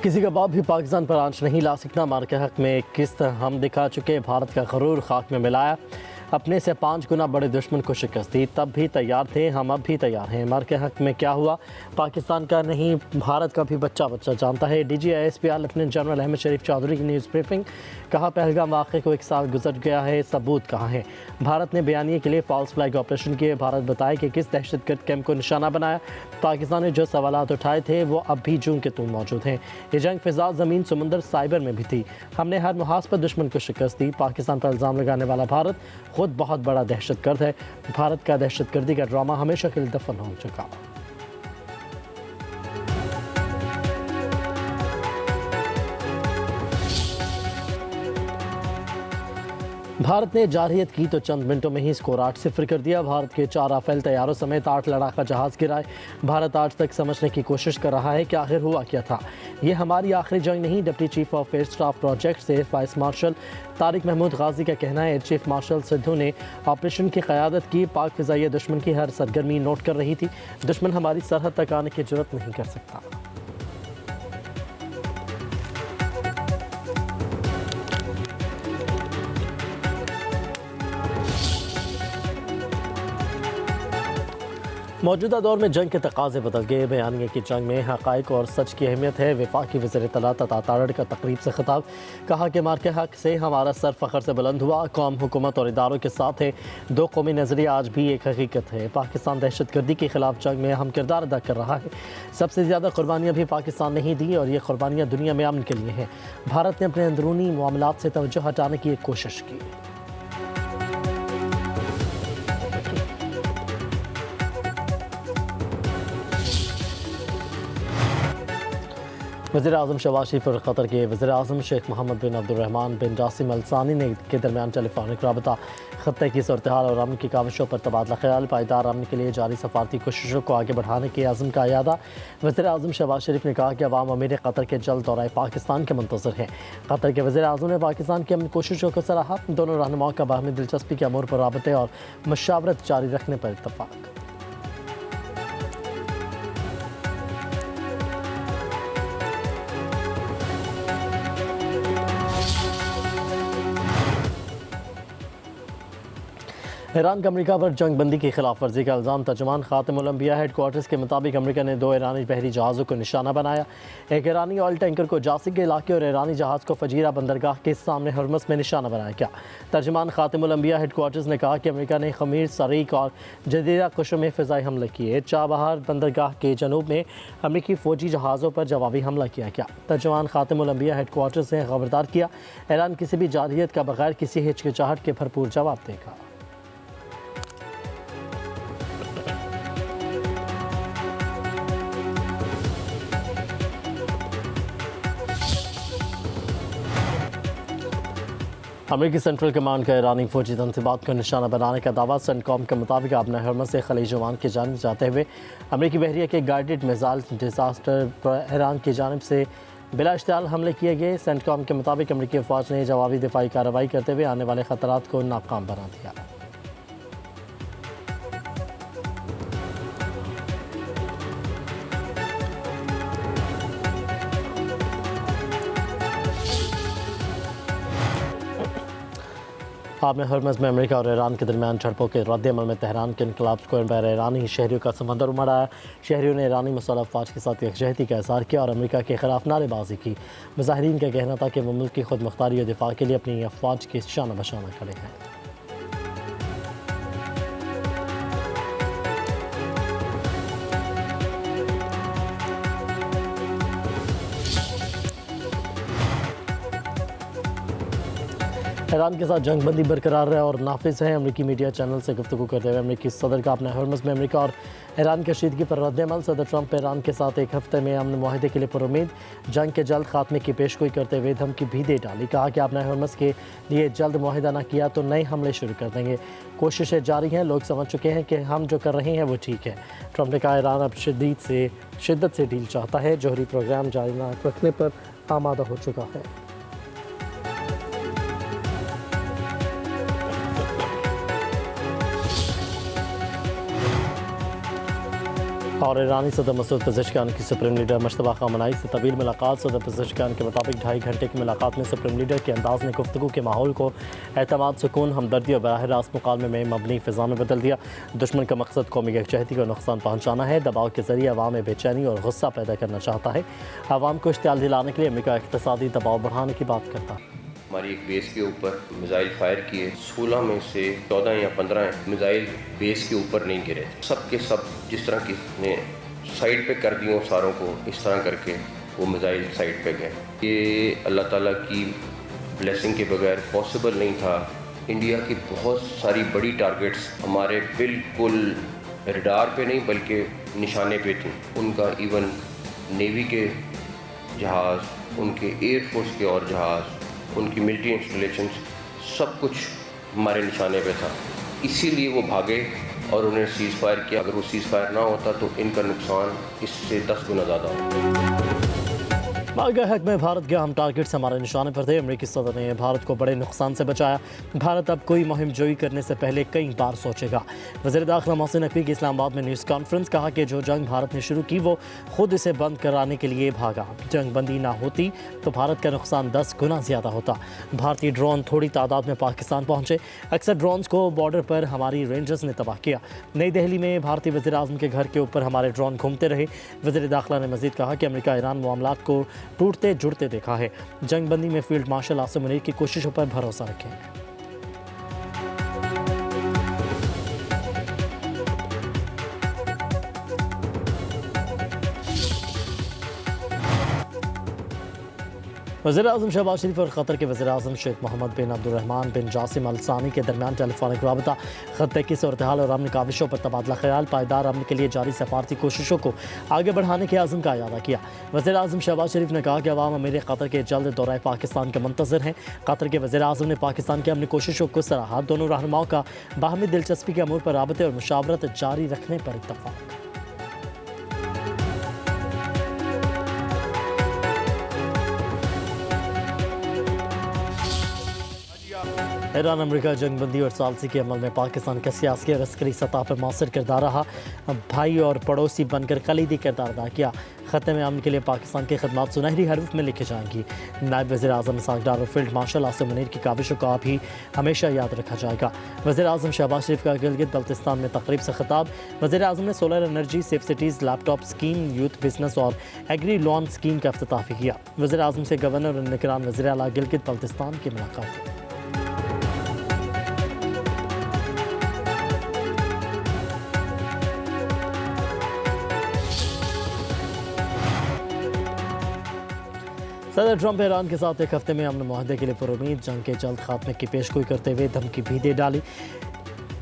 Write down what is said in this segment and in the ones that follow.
किसी का बाप भी पाकिस्तान पर आंच नहीं ला सकता। मार के हक में किस्त हम दिखा चुके, भारत का गरूर खाक में मिलाया, अपने से 5 गुना बड़े दुश्मन को शिकस्त दी। तब भी तैयार थे, हम अब भी तैयार हैं। मार के हक में क्या हुआ पाकिस्तान का नहीं, भारत का भी बच्चा बच्चा जानता है। DGISP लेफ्टिनेंट जनरल अहमद शरीफ चौधरी की न्यूज़ ब्रीफिंग। कहा पहलगाम वाक़े को 1 साल गुजर गया है, सबूत कहाँ है। भारत ने बयानिए के लिए फॉल्स फ्लैग ऑपरेशन किए। भारत बताए कि किस दहशतगर्द कैंप को निशाना बनाया। पाकिस्तान ने जो सवालात उठाए थे वो अब भी जूं के तूं मौजूद हैं। ये जंग फ़िज़ा, ज़मीन, समुंदर, साइबर में भी थी। हमने हर मुहाज पर दुश्मन को शिकस्त दी। पाकिस्तान पर इल्ज़ाम लगाने वाला भारत खुद बहुत बड़ा दहशतगर्द है। भारत का दहशतगर्दी का ड्रामा हमेशा के लिए दफन हो चुका। भारत ने जारहियत की तो चंद मिनटों में ही स्कोर 8-0 कर दिया। भारत के 4 राफेल तैयारों समेत 8 लड़ाका जहाज गिराए। भारत आज तक समझने की कोशिश कर रहा है कि आखिर हुआ क्या था। ये हमारी आखिरी जंग नहीं। Deputy chief of air staff project से वाइस मार्शल तारिक महमूद गाजी का कहना है, एयर चीफ मार्शल सिद्धू ने ऑपरेशन की क़यादत की। पाक फ़िज़ाइया दुश्मन की हर सरगर्मी नोट कर रही थी। दुश्मन हमारी सरहद तक आने की जुर्रत नहीं कर सकता। मौजूदा दौर में जंग के तकाज़े बदल गए। बयानिए की जंग में हक़ाइक़ और सच की अहमियत है। वफाकी वज़ीर इत्तलात अता तारड़ का तकरीब से खिताब। कहा कि मार के हक़ से हमारा सर फ़ख्र से बुलंद हुआ। कौम, हुकूमत और इदारों के साथ है। 2 कौमी नज़रिया आज भी एक हकीकत है। पाकिस्तान दहशतगर्दी के ख़िलाफ़ जंग में अहम किरदार अदा कर रहा है। सबसे ज़्यादा कुर्बानियाँ भी पाकिस्तान ने ही दी और ये कुर्बानियाँ दुनिया में अमन के लिए हैं। भारत ने अपने अंदरूनी मामलात से तवज्जो हटाने की एक कोशिश की। वज़ीर-ए-आज़म शहबाज शरीफ और क़तर के वज़ीर-ए-आज़म शेख मोहम्मद बिन अब्दुर्रहमान बिन जासिम अल सानी ने के दरमियान टेलीफोनिक रबता, ख़त्ते की सूरत हाल और अमन की काविशों पर तबादला ख्याल, पायदार अमन के लिए जारी सफारती कोशिशों को आगे बढ़ाने के अज़्म का यादा। वज़ीर-ए-आज़म शहबाज शरीफ ने कहा कि अवाम अमीर क़तर के जल्द दौराए पाकिस्तान के मुंतज़िर हैं। क़तर के वज़ीर-ए-आज़म ने पाकिस्तान की अमन कोशिशों को सराहा। दोनों रहनुमाओं का बाहमी दिलचस्पी के अमूर पर राबते और मशावरत जारी रखने पर इत्तफ़ाक़। ईरान का अमरीका पर जंग बंदी की खिलाफ वर्जी का इल्ज़ाम। तर्जुमान ख़ातिमुल अंबिया हेडक्वार्टर्स के मुताबिक अमरीका ने 2 ईरानी बहरी जहाज़ों को निशाना बनाया। एक ईरानी ऑयल टैंकर को जासिक के इलाके और ईरानी जहाज़ को फजीरा बंदरगाह के सामने हरमस में निशाना बनाया गया। तर्जुमान ख़ातिमुल अंबिया हेडक्वार्टर्स ने कहा कि अमरीका ने खमीर, सरीक और जदीदा कुशु में फ़िज़ाई हमले किए। चाबहार बंदरगाह के जनूब में अमरीकी फ़ौजी जहाज़ों पर जवाबी हमला किया गया। तर्जुमान ख़ातिमुल अंबिया हेडक्वार्टर्स ने खबरदार किया, ईरान किसी भी जारहियत का बगैर किसी हिचकिचाहट के भरपूर जवाब देगा। अमेरिकी सेंट्रल कमांड का ईरानी फौजी तनसीबात को निशाना बनाने का दावा। सेंटकॉम के मुताबिक अपना हरमस से खलीज ओमान की जानिब जाते हुए अमेरिकी बहरिया के गाइडेड मिसाइल डिजास्टर पर ईरान की जानिब से बिला इश्तियाल हमले किए गए। सेंटकॉम के मुताबिक अमेरिकी फ़ौज ने जवाबी दिफाई कार्रवाई करते हुए आने वाले ख़तरात को नाकाम बना दिया। आपने हरमज़ में अमेरिका और ईरान के दरमियान झड़पों के रद्द-ए-अमल में तेहरान के इनकलाब स्क्वायर पर ईरानी शहरियों का समंदर उमड़ आया। शहरियों ने ईरानी मुसल्लह अफ़वाज के साथ यकजहती का इज़हार किया और अमेरिका के खिलाफ नारेबाजी की। मुज़ाहिरीन का कहना था कि वो मुल्क की खुद मुख्तारी और दिफा के लिए अपनी अफ़वाज की शाना बशाना खड़े हैं। ईरान के साथ जंग बंदी बरकरार है और नाफिज है। अमेरिकी मीडिया चैनल से गुफ्तगू करते हुए अमेरिकी सदर का अपना हरमज़ में अमेरिका और ईरान की कशीदगी पर रद्द-ए-अमल। सदर ट्रंप ईरान के साथ 1 हफ्ते में अमन मुआहदे के लिए पुरुमीद, जंग के जल्द खात्मे की पेशगोई करते हुए धमकी भी दे डाली। कहा कि आपने हरमज़ के लिए जल्द मुआहदा न किया तो नए हमले शुरू कर देंगे। कोशिशें जारी हैं, लोग समझ चुके हैं कि हम जो कर रहे हैं वो ठीक है। ट्रंप ने कहा ईरान अब शिद्दत से डील चाहता है, जोहरी प्रोग्राम जारी न रखने पर आमादा हो चुका है। और ईरानी सदर मसूद पज़ेशकियान की सुप्रीम लीडर मुश्तबा खamenei से तवील मुलाकात। सदर पज़ेशकियान के मुताबिक 2.5 घंटे की मुलाकात में सुप्रीम लीडर के अंदाज ने गुफ्तगू के माहौल को एतमाद, सुकून, हमदर्दी और बराह रास्त मुकालमे में मबनी फ़िज़ा में बदल दिया। दुश्मन का मकसद कौमी यकजहती को नुकसान पहुँचाना है, दबाव के ज़रिए अवाम में बेचैनी और गुस्सा पैदा करना चाहता है। अवाम को इश्तियाल दिलाने के लिए अमेरिका इक़्तिसादी दबाव बढ़ाने की बात करता है। हमारी एक बेस के ऊपर मिसाइल फायर किए, 16 में से 14 या 15 मिसाइल बेस के ऊपर नहीं गिरे। सब के सब जिस तरह किसने साइड पे कर दिए सारों को, इस तरह करके वो मिसाइल साइड पे गए। ये अल्लाह ताला की ब्लेसिंग के बगैर पॉसिबल नहीं था। इंडिया की बहुत सारी बड़ी टारगेट्स हमारे बिल्कुल रडार पे नहीं बल्कि निशाने पे थी। उनका इवन नेवी के जहाज़, उनके एयरफोर्स के और जहाज़, उनकी मिलिट्री इंस्टॉलेशंस, सब कुछ हमारे निशाने पे था। इसीलिए वो भागे और उन्हें सीज़ फायर किया। अगर वो सीज़ फायर ना होता तो इनका नुकसान इससे 10 गुना ज़्यादा होता। मालगा हक में भारत के अहम टारगेट्स हमारे निशाने पर थे। अमेरिकी सदर ने भारत को बड़े नुकसान से बचाया। भारत अब कोई मुहिम जोई करने से पहले कई बार सोचेगा। वज़ीर दाखिला मोहसिन नकवी की इस्लामाबाद में न्यूज़ कॉन्फ्रेंस, कहा कि जो जंग भारत ने शुरू की वो खुद इसे बंद कराने के लिए भागा। जंग बंदी ना होती तो भारत का नुकसान 10 गुना ज़्यादा होता। भारतीय ड्रोन थोड़ी तादाद में पाकिस्तान पहुँचे। अक्सर ड्रोन्स को बॉर्डर पर हमारी रेंजर्स ने तबाह किया। नई दिल्ली में भारतीय वज़ीर आज़म के घर के ऊपर हमारे ड्रोन घूमते रहे। वज़ीर दाखिला ने मज़ीद कहा कि अमेरिका ईरान मामलात को टूटते जुड़ते देखा है। जंग बंदी में फील्ड मार्शल आसिम मुनीर की कोशिशों पर भरोसा रखें। वज़ीर आज़म शहबाज शरीफ और क़तर के वज़ीर आज़म शेख मोहम्मद बिन अब्दुर्रहमान बिन जासिम अल सानी के दरमियान टेलीफोनिक रबता, खत्ते की सूरत हाल और अमन काविशों पर तबादला ख्याल, पायदार अमन के लिए जारी सफारती कोशिशों को आगे बढ़ाने के आज़म का इयादा किया। वज़ीर आज़म शहबाज शरीफ ने कहा कि अवाम अमीर क़तर के जल्द दौरा पाकिस्तान के मुंतज़िर हैं। क़तर के वज़ीर आज़म ने पाकिस्तान की अमनी कोशिशों को सराहा। दोनों रहनुमाओं का बाहमी दिलचस्पी के अमूर पर राबते और मुशावरत जारी रखने पर इत्तफ़ाक़। ईरान अमेरिका जंगबंदी और सालसी के अमल में पाकिस्तान का सियासी और अस्करी सतह पर मौसर किरदार रहा। भाई और पड़ोसी बनकर कलीदी किरदार अदा किया। ख़त्े में अमन के लिए पाकिस्तान की खदमात सुनहरी हरूफ में लिखी जाएंगी। नायब वज़ीर आज़म सागडार और फील्ड मार्शल आसिम मुनीर की काविशों का भी हमेशा याद रखा जाएगा। वज़ीर आज़म शहबाज शरीफ का गिलगित बल्तिस्तान में तकरीब से खिताब। वज़ीर आज़म ने solar energy, safe cities, laptop scheme, youth business और एग्री लोन स्कीम का इफ्तिताह भी किया। वज़ीर आज़म से गवर्नर और निगरान वज़ीर आला गिलगित बल्तिस्तान की मुलाकात। सदर ट्रंप ईरान के साथ एक हफ्ते में अमन मुआहदे के लिए पुरुमीद जंग के जल्द खात्मे की पेशगोई करते हुए धमकी भी दे डाली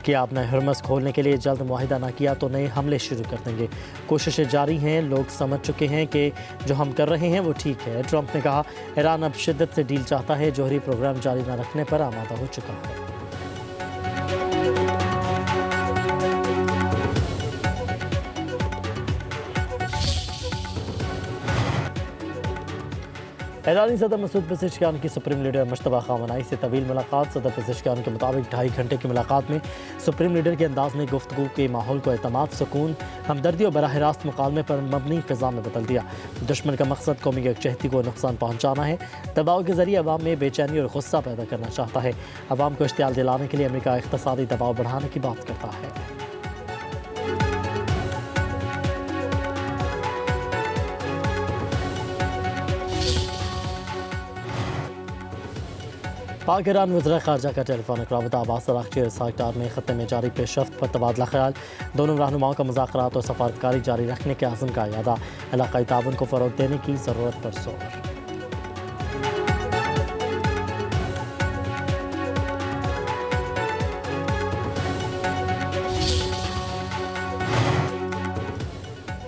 कि आपने हरमस खोलने के लिए जल्द मुआहिदा ना किया तो नए हमले शुरू कर देंगे। कोशिशें जारी हैं, लोग समझ चुके हैं कि जो हम कर रहे हैं वो ठीक है। ट्रंप ने कहा ईरान अब शिद्दत से डील चाहता है, जौहरी प्रोग्राम जारी न रखने पर आमादा हो चुका है। ईरानी सदर मसूद पज़ेशकियान की सुप्रीम लीडर मुश्तबा खamenei से तवील मुलाकात। सदर पज़ेशकियान के मुताबिक 2.5 घंटे की मुलाकात में सुप्रीम लीडर के अंदाज ने गुफ्तगू के माहौल को एतमाद, सुकून, हमदर्दी और बराह रास्त मुकालमे पर मबनी फ़िज़ा में बदल दिया। दुश्मन का मकसद कौमी यकजहती को नुकसान पहुँचाना है, दबाव के ज़रिए अवाम में बेचैनी और गुस्सा पैदा करना चाहता है। अवाम को इश्तियाल दिलाने के लिए अमेरिका इक़्तिसादी दबाव बढ़ाने की बात करता है। पाक ईरान वज़ीर ख़ारजा का टेलीफोनिक रबता अब्बास अराग़ची और सागडार में ख़त्े में जारी पेशरफ्त पर तबादला ख्याल। दोनों रहनुमाओं का मुज़ाकरात और सफारतकारी जारी रखने के आज़म का इरादा। इलाक़ाई ताउन को फ़रोग़ देने की ज़रूरत पर जोर।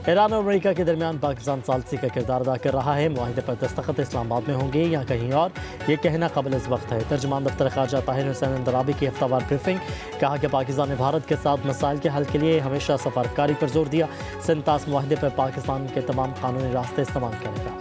ईरान और अमेरिका के दरमियान पाकिस्तान सालसी का किरदार अदा कर रहा है। मुआहिदे पर दस्तखत इस्लामाबाद में होंगे या कहीं और, ये कहना काबिल इस वक्त है। तर्जुमान दफ्तर ख़ारजा ताहिर हुसैन अंदराबी की हफ्तावार ब्रीफिंग, कहा कि पाकिस्तान ने भारत के साथ मसाइल के हल के लिए हमेशा सफारतकारी पर जोर दिया। सिंतास मुआहिदे पर पाकिस्तान के तमाम कानूनी रास्ते इस्तेमाल करेगा।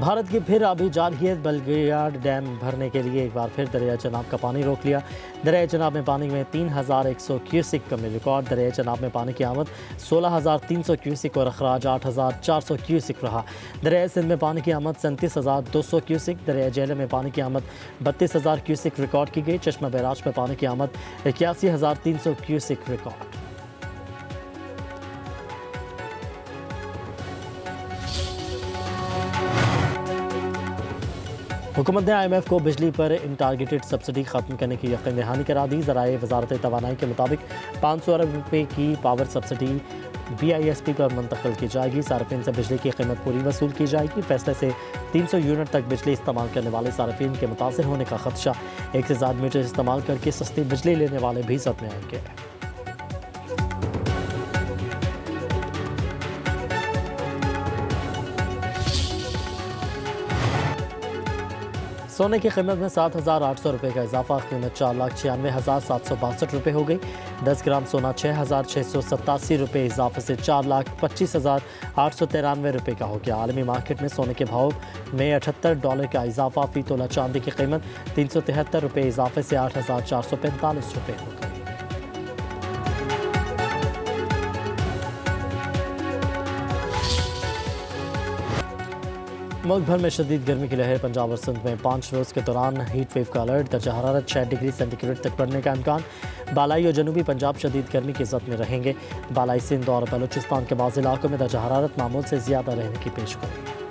भारत की फिर अभी जारी है। बलगेरियाड डैम भरने के लिए एक बार फिर दरिया चनाब का पानी रोक लिया। दरिया चनाब में पानी में 3100 क्यूसिक कमी रिकॉर्ड। दरिया चनाब में पानी की आमद 16300 क्यूसिक और अखराज 8400 क्यूसिक रहा। दरिया सिंध में पानी की आमद 37200 क्यूसिक। दरिया जेहलम में पानी की आमद 32000 क्यूसिक रिकॉर्ड की गई। चश्मा बैराज में पानी की आमद 81300 क्यूसिक रिकॉर्ड। हुकूमत ने IMF को बिजली पर इनटारगेटेड सब्सिडी ख़त्म करने की यकीन दहानी करा दी। ज़राए वजारत तवानाई के मुताबिक 500 अरब रुपये की पावर सब्सिडी BISP पर मुंतकिल की जाएगी। सार्फिन से बिजली की कीमत पूरी वसूल की जाएगी। फैसले से 300 यूनिट तक बिजली इस्तेमाल करने वाले सार्फिन के मुतासर होने का खदशा। एक से ज़्यादा मीटर इस्तेमाल करके सस्ती बिजली लेने वाले भी सद में आएंगे। सोने की कीमत में 7800 रुपये का इजाफा। कीमत 4,96,762 रुपये हो गई। 10 ग्राम सोना 6,687 रुपये इजाफे से 4,25,893 रुपये का हो गया। आलमी मार्केट में सोने के भाव में $78 का इजाफा। फी तोला चांदी की कीमत 373 रुपये इजाफे से 8,445 रुपये हो गई। मुल्क भर में शदीद गर्मी की लहर। पंजाब और सिंध में 5 रोज़ के दौरान हीट वेव का अलर्ट। दर्जा हरारत 6 डिग्री सेंटीग्रेड तक बढ़ने का इम्कान। बालाई और जनूबी पंजाब शदीद गर्मी की ज़द में रहेंगे। बालाई सिंध और बलूचिस्तान के बाज़ इलाकों में दर्जा हरारत मामूल से ज़्यादा रहने की पेशगोई।